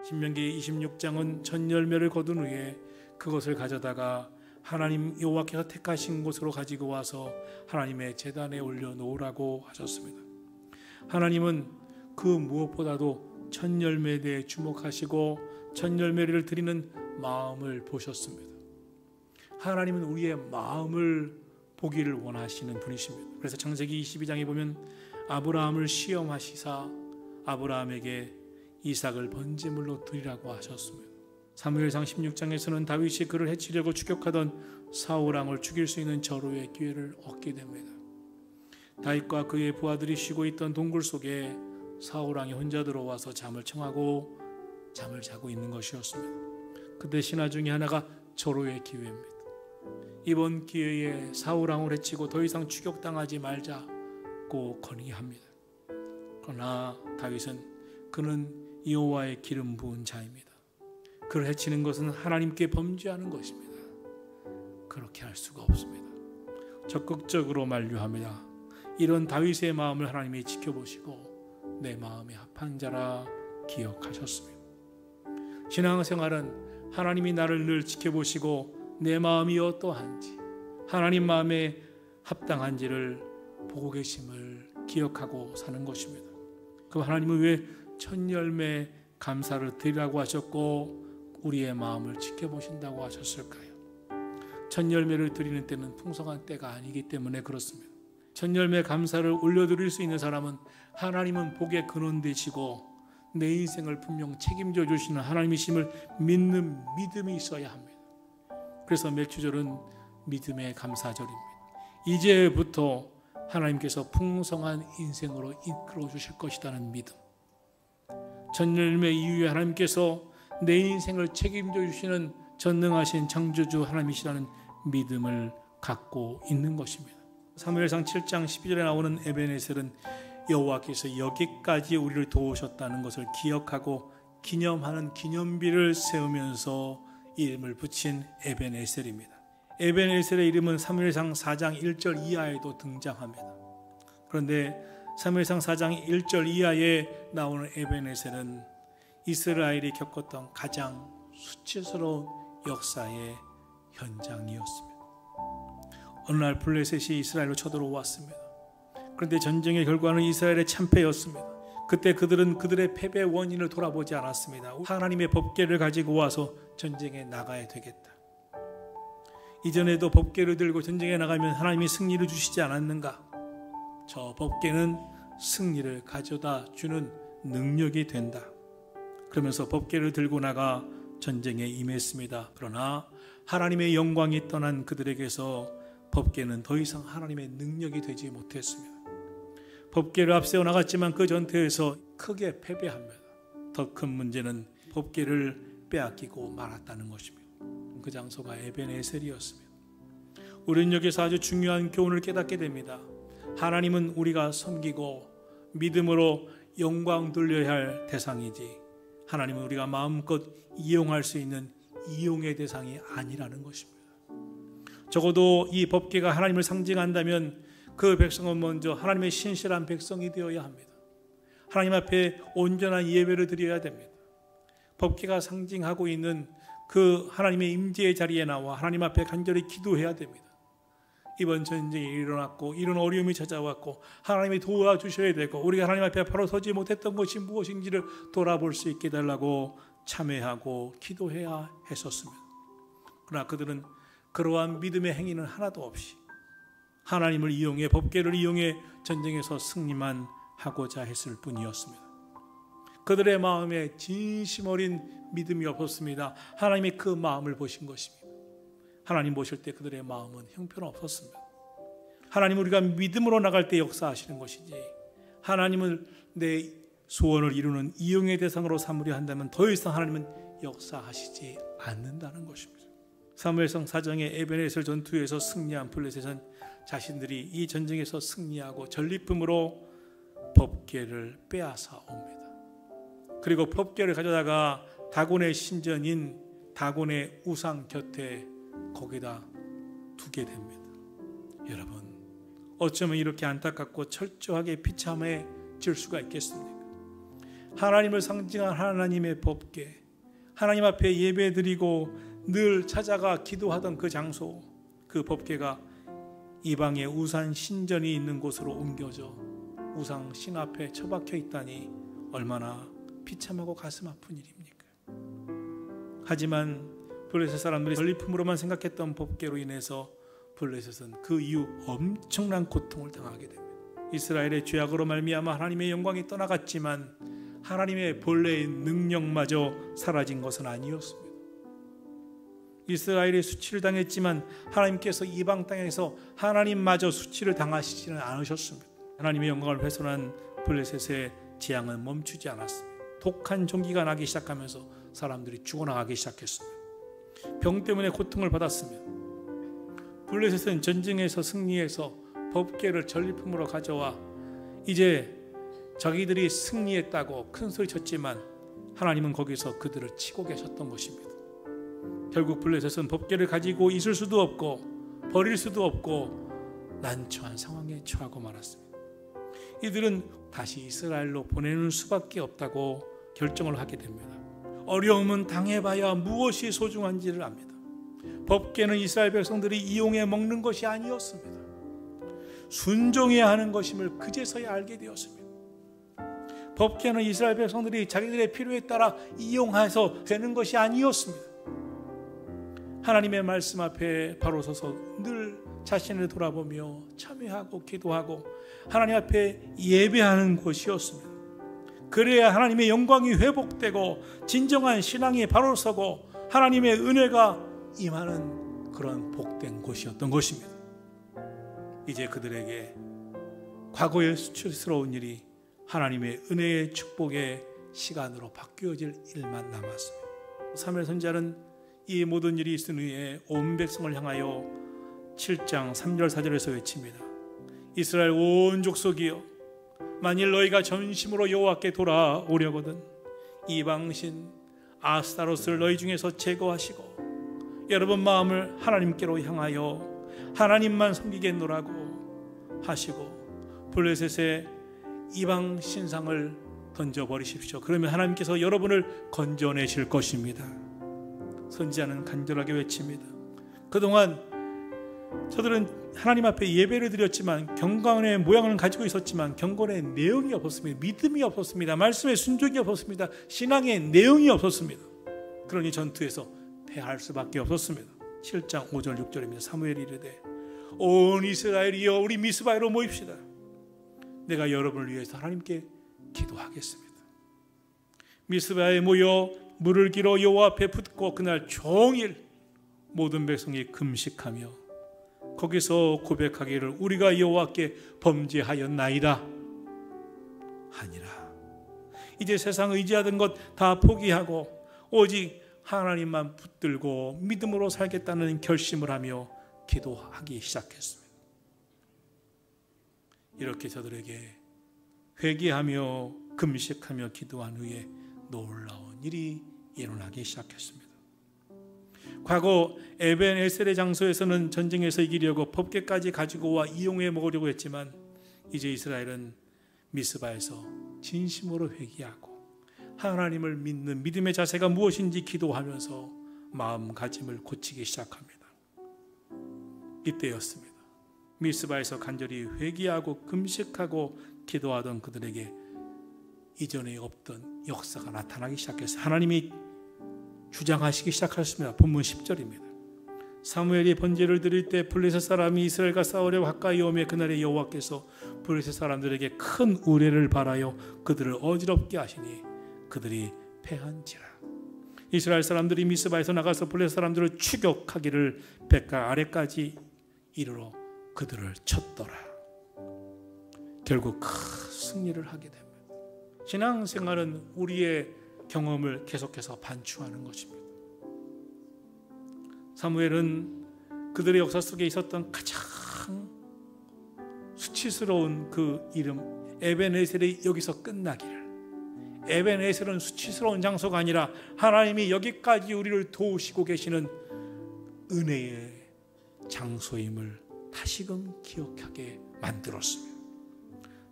신명기 26장은 첫 열매를 거둔 후에 그것을 가져다가 하나님 여호와께서 택하신 곳으로 가지고 와서 하나님의 제단에 올려놓으라고 하셨습니다. 하나님은 그 무엇보다도 첫 열매에 대해 주목하시고 첫 열매를 드리는 마음을 보셨습니다. 하나님은 우리의 마음을 보기를 원하시는 분이십니다. 그래서 창세기 22장에 보면 아브라함을 시험하시사 아브라함에게 이삭을 번제물로 드리라고 하셨습니다. 사무엘상 16장에서는 다윗이 그를 해치려고 추격하던 사울 왕을 죽일 수 있는 절호의 기회를 얻게 됩니다. 다윗과 그의 부하들이 쉬고 있던 동굴 속에 사울 왕이 혼자 들어와서 잠을 청하고 잠을 자고 있는 것이었습니다. 그때 신하 중에 하나가 절호의 기회입니다. 이번 기회에 사울 왕을 해치고 더 이상 추격당하지 말자고 건의합니다. 그러나 다윗은 그는 여호와의 기름 부은 자입니다. 그를 해치는 것은 하나님께 범죄하는 것입니다. 그렇게 할 수가 없습니다. 적극적으로 만류합니다. 이런 다윗의 마음을 하나님이 지켜보시고 내 마음에 합한 자라 기억하셨습니다. 신앙생활은 하나님이 나를 늘 지켜보시고 내 마음이 어떠한지 하나님 마음에 합당한지를 보고 계심을 기억하고 사는 것입니다. 그럼 하나님은 왜 첫 열매 감사를 드리라고 하셨고 우리의 마음을 지켜보신다고 하셨을까요? 첫 열매를 드리는 때는 풍성한 때가 아니기 때문에 그렇습니다. 첫 열매 감사를 올려드릴 수 있는 사람은 하나님은 복의 근원 되시고 내 인생을 분명 책임져 주시는 하나님이심을 믿는 믿음이 있어야 합니다. 그래서 매추절은 믿음의 감사절입니다. 이제부터 하나님께서 풍성한 인생으로 이끌어 주실 것이라는 믿음. 첫 열매 이후에 하나님께서 내 인생을 책임져 주시는 전능하신 창조주 하나님이시라는 믿음을 갖고 있는 것입니다. 사무엘상 7장 12절에 나오는 에벤에셀은 여호와께서 여기까지 우리를 도우셨다는 것을 기억하고 기념하는 기념비를 세우면서 이름을 붙인 에벤에셀입니다. 에벤에셀의 이름은 사무엘상 4장 1절 이하에도 등장합니다. 그런데 사무엘상 4장 1절 이하에 나오는 에벤에셀은 이스라엘이 겪었던 가장 수치스러운 역사의 현장이었습니다. 어느 날 블레셋이 이스라엘로 쳐들어왔습니다. 그런데 전쟁의 결과는 이스라엘의 참패였습니다. 그때 그들은 그들의 패배의 원인을 돌아보지 않았습니다. 하나님의 법궤를 가지고 와서 전쟁에 나가야 되겠다. 이전에도 법궤를 들고 전쟁에 나가면 하나님이 승리를 주시지 않았는가? 저 법궤는 승리를 가져다 주는 능력이 된다. 그러면서 법궤를 들고 나가 전쟁에 임했습니다. 그러나 하나님의 영광이 떠난 그들에게서 법궤는 더 이상 하나님의 능력이 되지 못했습니다. 법궤를 앞세워 나갔지만 그 전투에서 크게 패배합니다. 더 큰 문제는 법궤를 빼앗기고 말았다는 것입니다. 그 장소가 에벤에셀이었습니다. 우리는 여기서 아주 중요한 교훈을 깨닫게 됩니다. 하나님은 우리가 섬기고 믿음으로 영광 돌려야 할 대상이지 하나님은 우리가 마음껏 이용할 수 있는 이용의 대상이 아니라는 것입니다. 적어도 이 법궤가 하나님을 상징한다면 그 백성은 먼저 하나님의 신실한 백성이 되어야 합니다. 하나님 앞에 온전한 예배를 드려야 됩니다. 법궤가 상징하고 있는 그 하나님의 임재의 자리에 나와 하나님 앞에 간절히 기도해야 됩니다. 이번 전쟁이 일어났고 이런 어려움이 찾아왔고 하나님이 도와주셔야 되고 우리가 하나님 앞에 바로 서지 못했던 것이 무엇인지를 돌아볼 수 있게 해달라고 참회하고 기도해야 했었습니다. 그러나 그들은 그러한 믿음의 행위는 하나도 없이 하나님을 이용해 법궤를 이용해 전쟁에서 승리만 하고자 했을 뿐이었습니다. 그들의 마음에 진심 어린 믿음이 없었습니다. 하나님이 그 마음을 보신 것입니다. 하나님 보실 때 그들의 마음은 형편없었습니다. 하나님 우리가 믿음으로 나갈 때 역사하시는 것이지 하나님을 내 소원을 이루는 이용의 대상으로 삼으려 한다면 더 이상 하나님은 역사하시지 않는다는 것입니다. 사무엘상 4장의 에벤에셀 전투에서 승리한 블레셋은 자신들이 이 전쟁에서 승리하고 전리품으로 법궤를 빼앗아 옵니다. 그리고 법궤를 가져다가 다곤의 신전인 다곤의 우상 곁에 거기다 두게 됩니다. 여러분, 어쩌면 이렇게 안타깝고 철저하게 비참해질 수가 있겠습니까? 하나님을 상징한 하나님의 법궤, 하나님 앞에 예배드리고 늘 찾아가 기도하던 그 장소, 그 법궤가 이방의 우상 신전이 있는 곳으로 옮겨져 우상 신 앞에 처박혀 있다니 얼마나 비참하고 가슴 아픈 일입니까? 하지만 블레셋 사람들이 전리품으로만 생각했던 법궤로 인해서 블레셋은 그 이후 엄청난 고통을 당하게 됩니다. 이스라엘의 죄악으로 말미암아 하나님의 영광이 떠나갔지만 하나님의 본래의 능력마저 사라진 것은 아니었습니다. 이스라엘이 수치를 당했지만 하나님께서 이방 땅에서 하나님마저 수치를 당하시지는 않으셨습니다. 하나님의 영광을 훼손한 블레셋의 재앙은 멈추지 않았습니다. 독한 종기가 나기 시작하면서 사람들이 죽어나가기 시작했습니다. 병 때문에 고통을 받았으며 블레셋은 전쟁에서 승리해서 법궤를 전리품으로 가져와 이제 자기들이 승리했다고 큰 소리 쳤지만 하나님은 거기서 그들을 치고 계셨던 것입니다. 결국 블레셋은 법궤를 가지고 있을 수도 없고 버릴 수도 없고 난처한 상황에 처하고 말았습니다. 이들은 다시 이스라엘로 보내는 수밖에 없다고 결정을 하게 됩니다. 어려움은 당해봐야 무엇이 소중한지를 압니다. 법궤는 이스라엘 백성들이 이용해 먹는 것이 아니었습니다. 순종해야 하는 것임을 그제서야 알게 되었습니다. 법궤는 이스라엘 백성들이 자기들의 필요에 따라 이용해서 되는 것이 아니었습니다. 하나님의 말씀 앞에 바로 서서 늘 자신을 돌아보며 참회하고 기도하고 하나님 앞에 예배하는 곳이었습니다. 그래야 하나님의 영광이 회복되고 진정한 신앙이 바로 서고 하나님의 은혜가 임하는 그런 복된 곳이었던 것입니다. 이제 그들에게 과거의 수치스러운 일이 하나님의 은혜의 축복의 시간으로 바뀌어질 일만 남았습니다. 사무엘 선지자는 이 모든 일이 있은 후에 온 백성을 향하여 7장 3절 4절에서 외칩니다. 이스라엘 온 족속이여, 만일 너희가 전심으로 여호와께 돌아오려거든 이방신 아스타롯을 너희 중에서 제거하시고 여러분 마음을 하나님께로 향하여 하나님만 섬기겠노라고 하시고 블레셋의 이방 신상을 던져버리십시오. 그러면 하나님께서 여러분을 건져내실 것입니다. 선지자는 간절하게 외칩니다. 그동안 저들은 하나님 앞에 예배를 드렸지만 경건의 모양을 가지고 있었지만 경건의 내용이 없었습니다. 믿음이 없었습니다. 말씀의 순종이 없었습니다. 신앙의 내용이 없었습니다. 그러니 전투에서 패할 수밖에 없었습니다. 7장 5절 6절입니다. 사무엘이 이르되 온 이스라엘이여 우리 미스바에로 모입시다. 내가 여러분을 위해서 하나님께 기도하겠습니다. 미스바에 모여 물을 길어 여호와 앞에 붓고 그날 종일 모든 백성이 금식하며 거기서 고백하기를 우리가 여호와께 범죄하였나이다 하니라. 이제 세상 의지하던 것 다 포기하고 오직 하나님만 붙들고 믿음으로 살겠다는 결심을 하며 기도하기 시작했습니다. 이렇게 저들에게 회개하며 금식하며 기도한 후에 놀라운 일이 일어나기 시작했습니다. 과거 에벤에셀의 장소에서는 전쟁에서 이기려고 법궤까지 가지고 와 이용해 먹으려고 했지만 이제 이스라엘은 미스바에서 진심으로 회개하고 하나님을 믿는 믿음의 자세가 무엇인지 기도하면서 마음가짐을 고치기 시작합니다. 이때였습니다. 미스바에서 간절히 회개하고 금식하고 기도하던 그들에게 이전에 없던 역사가 나타나기 시작했어요. 하나님이 주장하시기 시작하셨습니다. 본문 10절입니다. 사무엘이 번제를 드릴 때 블레셋 사람이 이스라엘과 싸우려 가까이 오매 그날에 여호와께서 블레셋 사람들에게 큰 우레를 발하여 그들을 어지럽게 하시니 그들이 패한지라. 이스라엘 사람들이 미스바에서 나가서 블레셋 사람들을 추격하기를 벳가 아래까지 이르러 그들을 쳤더라. 결국 큰 승리를 하게 됩니다. 신앙생활은 우리의 경험을 계속해서 반추하는 것입니다. 사무엘은 그들의 역사 속에 있었던 가장 수치스러운 그 이름 에벤에셀이 여기서 끝나기를, 에벤에셀은 수치스러운 장소가 아니라 하나님이 여기까지 우리를 도우시고 계시는 은혜의 장소임을 다시금 기억하게 만들었습니다.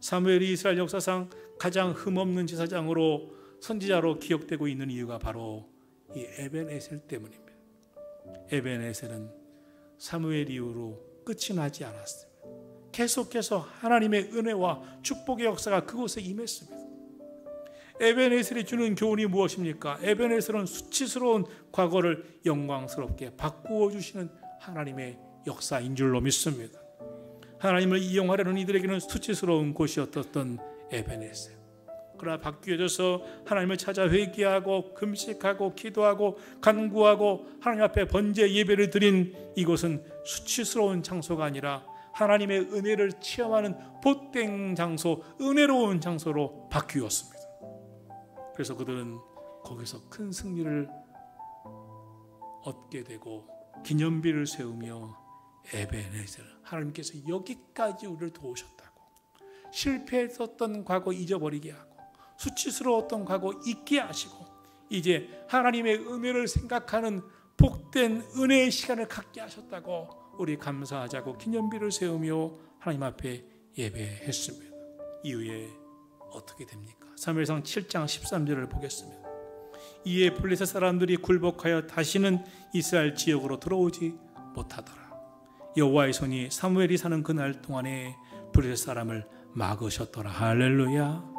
사무엘이 이스라엘 역사상 가장 흠없는 제사장으로 선지자로 기억되고 있는 이유가 바로 이 에벤에셀 때문입니다. 에벤에셀은 사무엘 이후로 끝이 나지 않았습니다. 계속해서 하나님의 은혜와 축복의 역사가 그곳에 임했습니다. 에벤에셀이 주는 교훈이 무엇입니까? 에벤에셀은 수치스러운 과거를 영광스럽게 바꾸어 주시는 하나님의 역사인 줄로 믿습니다. 하나님을 이용하려는 이들에게는 수치스러운 곳이었던 에벤에셀. 그러나 바뀌어져서 하나님을 찾아 회개하고 금식하고 기도하고 간구하고 하나님 앞에 번제 예배를 드린 이곳은 수치스러운 장소가 아니라 하나님의 은혜를 체험하는 복된 장소, 은혜로운 장소로 바뀌었습니다. 그래서 그들은 거기서 큰 승리를 얻게 되고 기념비를 세우며 에벤에셀, 하나님께서 여기까지 우리를 도우셨다고, 실패했었던 과거 잊어버리게 하고 수치스러웠던 과거 잊게 하시고 이제 하나님의 은혜를 생각하는 복된 은혜의 시간을 갖게 하셨다고 우리 감사하자고 기념비를 세우며 하나님 앞에 예배했습니다. 이후에 어떻게 됩니까? 사무엘상 7장 13절을 보겠습니다. 이에 블레셋 사람들이 굴복하여 다시는 이스라엘 지역으로 들어오지 못하더라. 여호와의 손이 사무엘이 사는 그날 동안에 블레셋 사람을 막으셨더라. 할렐루야.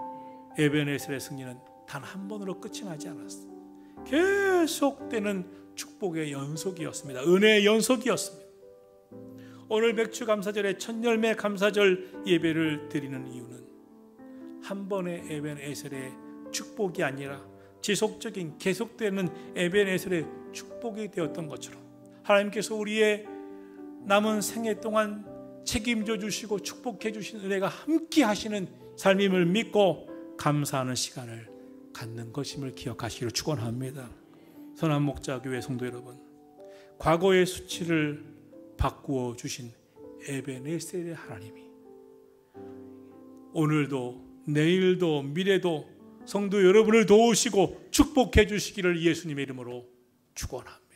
에벤에셀의 승리는 단 한 번으로 끝이 나지 않았습니다. 계속되는 축복의 연속이었습니다. 은혜의 연속이었습니다. 오늘 맥주감사절에 첫열매 감사절 예배를 드리는 이유는 한 번의 에벤에셀의 축복이 아니라 지속적인 계속되는 에벤에셀의 축복이 되었던 것처럼 하나님께서 우리의 남은 생애 동안 책임져 주시고 축복해 주신 은혜가 함께 하시는 삶임을 믿고 감사하는 시간을 갖는 것임을 기억하시기를 축원합니다. 선한 목자교회 성도 여러분, 과거의 수치를 바꾸어 주신 에벤에셀의 하나님이 오늘도 내일도 미래도 성도 여러분을 도우시고 축복해 주시기를 예수님의 이름으로 축원합니다.